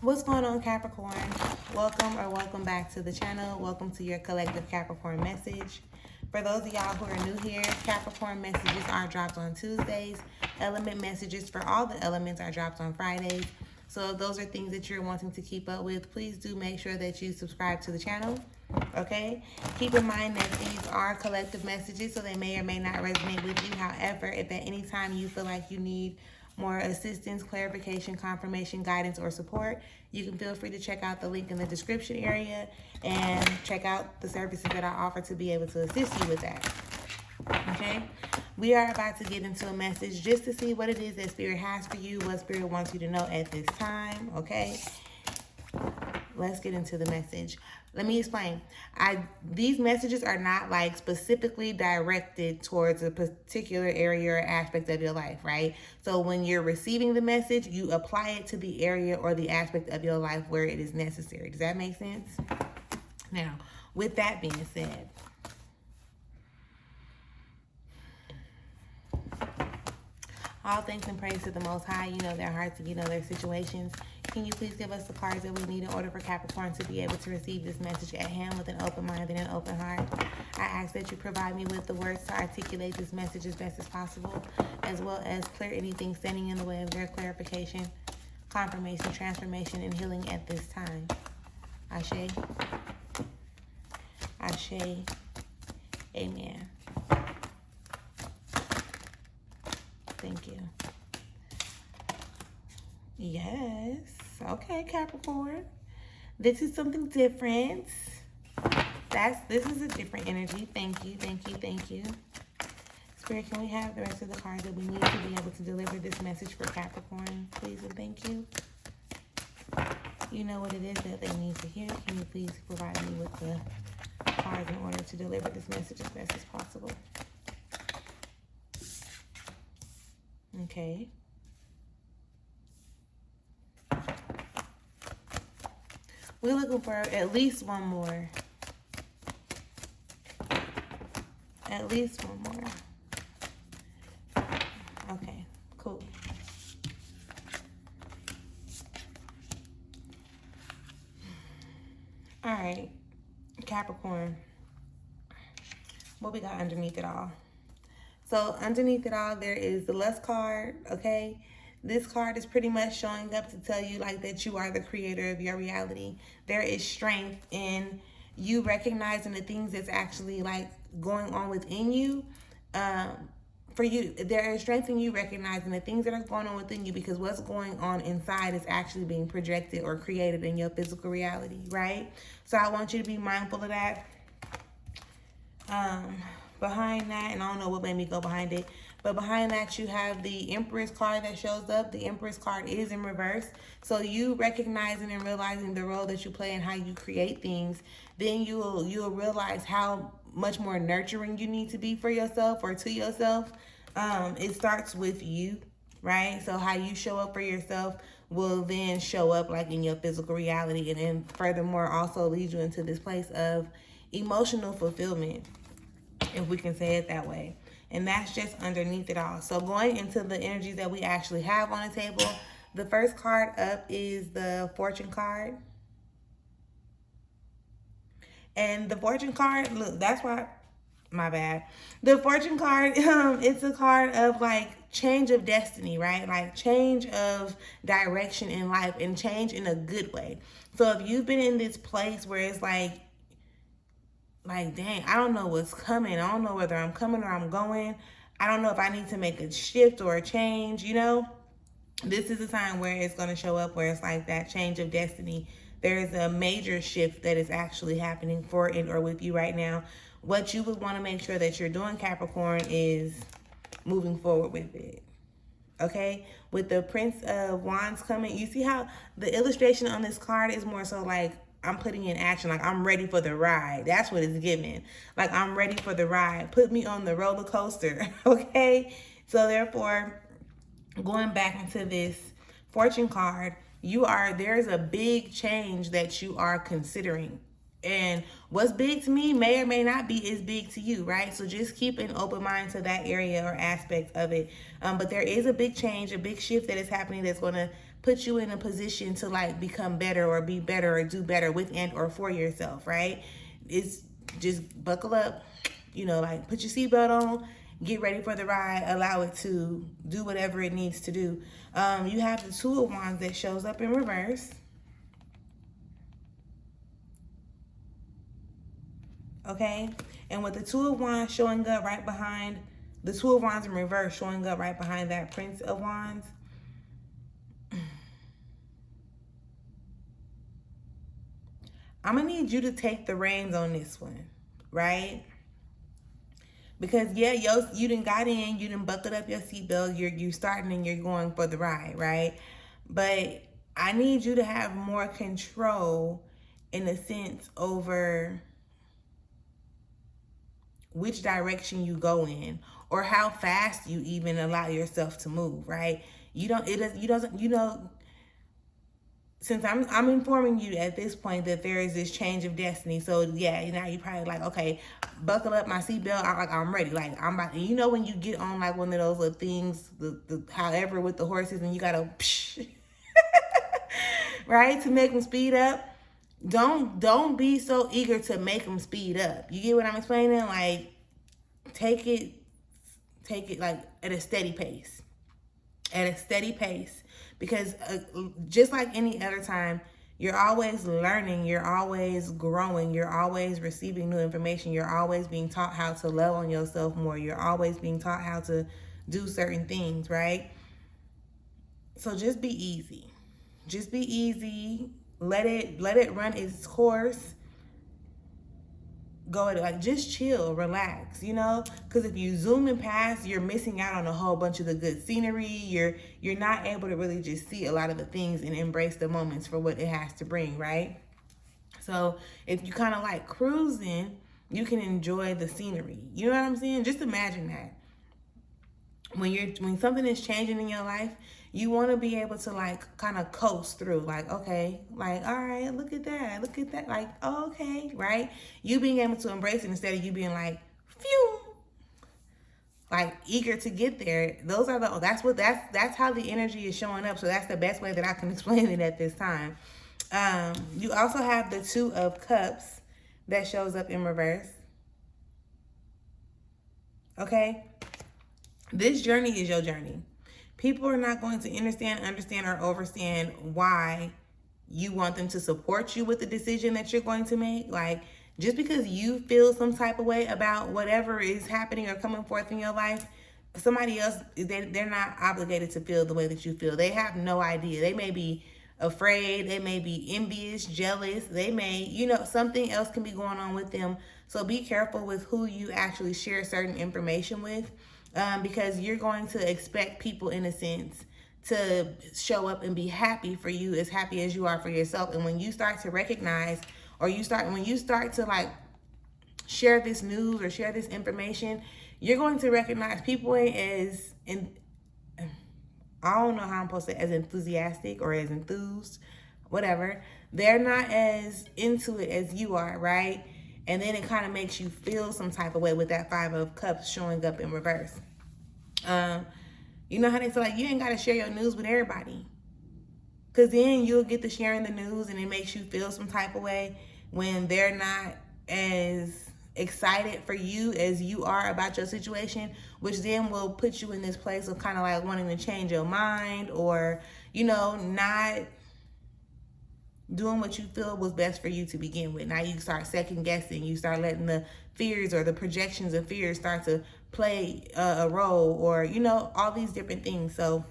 What's going on, Capricorn? Welcome back to the channel. Welcome to your collective Capricorn message. For those of y'all who are new here, Capricorn messages are dropped on Tuesdays. Element messages for all the elements are dropped on Fridays. So if those are things that you're wanting to keep up with, please do make sure that you subscribe to the channel. Okay? Keep in mind that these are collective messages, so they may or may not resonate with you. However, if at any time you feel like you need more assistance, clarification, confirmation, guidance, or support, you can feel free to check out the link in the description area and check out the services that I offer to be able to assist you with that. Okay? We are about to get into a message just to see what it is that Spirit has for you, what Spirit wants you to know at this time. Okay? Let's get into the message. Let me explain. These messages are not like specifically directed towards a particular area or aspect of your life, right? So when you're receiving the message, you apply it to the area or the aspect of your life where it is necessary. Does that make sense? Now, with that being said, all thanks and praise to the Most High. You know their hearts and you know their situations. Can you please give us the cards that we need in order for Capricorn to be able to receive this message at hand with an open mind and an open heart? I ask that you provide me with the words to articulate this message as best as possible, as well as clear anything standing in the way of their clarification, confirmation, transformation, and healing at this time. Ashe. Ashe. Amen. Thank you. Yes. Okay, Capricorn. This is something different. This is a different energy. Thank you, thank you, thank you. Spirit, can we have the rest of the cards that we need to be able to deliver this message for Capricorn, please and thank you. You know what it is that they need to hear. Can you please provide me with the cards in order to deliver this message as best as possible? Okay. We're looking for at least one more. At least one more. Okay, cool. All right, Capricorn. What we got underneath it all? So underneath it all, there is the Lust card, okay? This card is pretty much showing up to tell you like that you are the creator of your reality. There is strength in you recognizing the things that's actually like going on within you. For you, there is strength in you recognizing the things that are going on within you, because what's going on inside is actually being projected or created in your physical reality, right? So I want you to be mindful of that. Behind that, and I don't know what made me go behind it, but behind that you have the Empress card that shows up. The Empress card is in reverse. So you recognizing and realizing the role that you play and how you create things, then you'll realize how much more nurturing you need to be for yourself or to yourself. It starts with you, right? So how you show up for yourself will then show up like in your physical reality, and then furthermore also lead you into this place of emotional fulfillment, if we can say it that way. And that's just underneath it all. So going into the energies that we actually have on the table, the first card up is the Fortune card. And the Fortune card, look, that's why, my bad. The Fortune card, it's a card of like change of destiny, right? Like change of direction in life, and change in a good way. So if you've been in this place where it's like, dang, I don't know what's coming. I don't know whether I'm coming or I'm going. I don't know if I need to make a shift or a change, you know? This is a time where it's going to show up, where it's like that change of destiny. There is a major shift that is actually happening for it or with you right now. What you would want to make sure that you're doing, Capricorn, is moving forward with it. Okay? With the Prince of Wands coming, you see how the illustration on this card is more so like, I'm putting in action, like I'm ready for the ride. That's what it's giving. Like I'm ready for the ride. Put me on the roller coaster, okay? So therefore, going back into this Fortune card, there's a big change that you are considering. And what's big to me may or may not be as big to you, right? So just keep an open mind to that area or aspect of it. But there is a big change, a big shift that is happening that's going to put you in a position to like become better or be better or do better with and or for yourself, right? It's just buckle up, like put your seatbelt on, get ready for the ride, allow it to do whatever it needs to do. You have the Two of Wands that shows up in reverse. Okay, and with the Two of Wands showing up right behind, the Two of Wands in reverse showing up right behind that Prince of Wands, I'm going to need you to take the reins on this one, right? Because, yeah, you done got in, you done buckled up your seatbelt, you're starting and you're going for the ride, right? But I need you to have more control in a sense over which direction you go in or how fast you even allow yourself to move, right? Since I'm informing you at this point that there is this change of destiny. So yeah, now you're probably like, okay, buckle up my seatbelt. I'm ready. Like I'm about to, when you get on like one of those little things, the however with the horses and you gotta right, to make them speed up. Don't be so eager to make them speed up. You get what I'm explaining? Like take it like at a steady pace. At a steady pace. Because just like any other time, you're always learning, you're always growing, you're always receiving new information, you're always being taught how to love on yourself more, you're always being taught how to do certain things, right? So just be easy. Just be easy. Let it run its course. Go at it, like just chill, relax, because if you zoom in past, you're missing out on a whole bunch of the good scenery. You're not able to really just see a lot of the things and embrace the moments for what it has to bring, right? So if you kind of like cruising, you can enjoy the scenery. You know what I'm saying? Just imagine that when something is changing in your life, you want to be able to like kind of coast through, like, okay, like, all right, look at that, like, oh, okay, right? You being able to embrace it instead of you being like, phew, like eager to get there. That's how the energy is showing up. So that's the best way that I can explain it at this time. You also have the Two of Cups that shows up in reverse. Okay, this journey is your journey. People are not going to understand, or overstand why you want them to support you with the decision that you're going to make. Like, just because you feel some type of way about whatever is happening or coming forth in your life, somebody else, they're not obligated to feel the way that you feel. They have no idea. They may be afraid. They may be envious, jealous. They may, something else can be going on with them. So be careful with who you actually share certain information with. Because you're going to expect people, in a sense, to show up and be happy for you, as happy as you are for yourself. And when you start to recognize, when you start to like share this news or share this information, you're going to recognize people as, I don't know how I'm supposed to say, as enthusiastic or as enthused, whatever. They're not as into it as you are, right? And then it kind of makes you feel some type of way with that Five of Cups showing up in reverse. You know how they say, like, you ain't got to share your news with everybody. Because then you'll get to sharing the news and it makes you feel some type of way when they're not as excited for you as you are about your situation, which then will put you in this place of kind of like wanting to change your mind or, not doing what you feel was best for you to begin with. Now you start second guessing. You start letting the fears or the projections of fears start to play a role, or, all these different things. So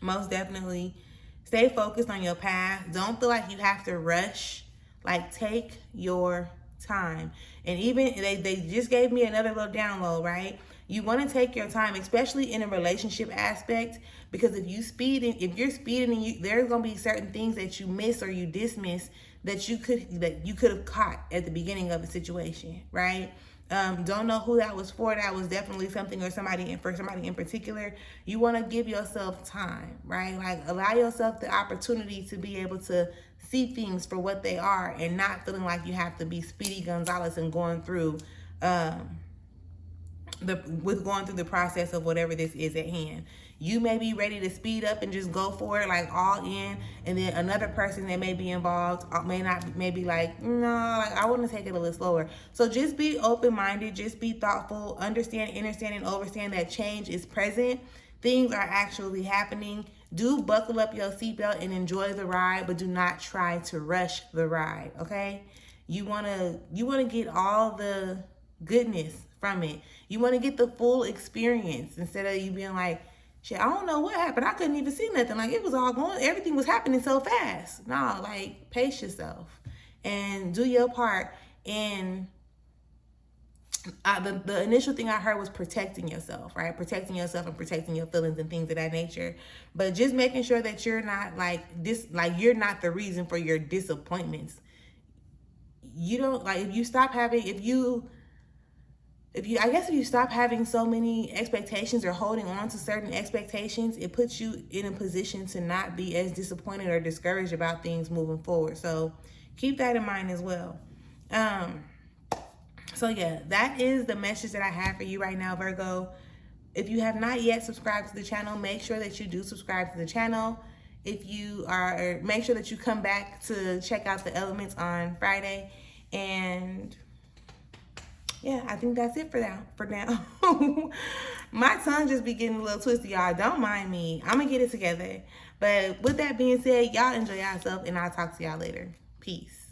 most definitely stay focused on your path. Don't feel like you have to rush. Like, take your time. And even they just gave me another little download, right? You want to take your time, especially in a relationship aspect, because if you're speeding, there's gonna be certain things that you miss or you dismiss that you could have caught at the beginning of a situation, right? Don't know who that was for. That was definitely something or somebody in particular. You want to give yourself time, right? Like, allow yourself the opportunity to be able to see things for what they are and not feeling like you have to be Speedy Gonzalez and going through the process of whatever this is at hand. You may be ready to speed up and just go for it, like all in, and then another person that may be involved may be like, no, like I want to take it a little slower. So just be open-minded, just be thoughtful, understand, and overstand that change is present. Things are actually happening. Do buckle up your seatbelt and enjoy the ride, but do not try to rush the ride, okay? You wanna get all the goodness from it. You wanna get the full experience instead of you being like, shit, I don't know what happened. I couldn't even see nothing. Like, it was all going, everything was happening so fast. No, like, pace yourself and do your part. And the initial thing I heard was protecting yourself, right? Protecting yourself and protecting your feelings and things of that nature. But just making sure that you're not you're not the reason for your disappointments. You don't, like, if you stop having so many expectations or holding on to certain expectations, it puts you in a position to not be as disappointed or discouraged about things moving forward. So keep that in mind as well. So yeah, that is the message that I have for you right now, Virgo. If you have not yet subscribed to the channel, make sure that you do subscribe to the channel. Make sure that you come back to check out the elements on Friday. And yeah, I think that's it for now. My tongue just be getting a little twisty, y'all. Don't mind me. I'm gonna get it together. But with that being said, y'all enjoy yourself, and I'll talk to y'all later. Peace.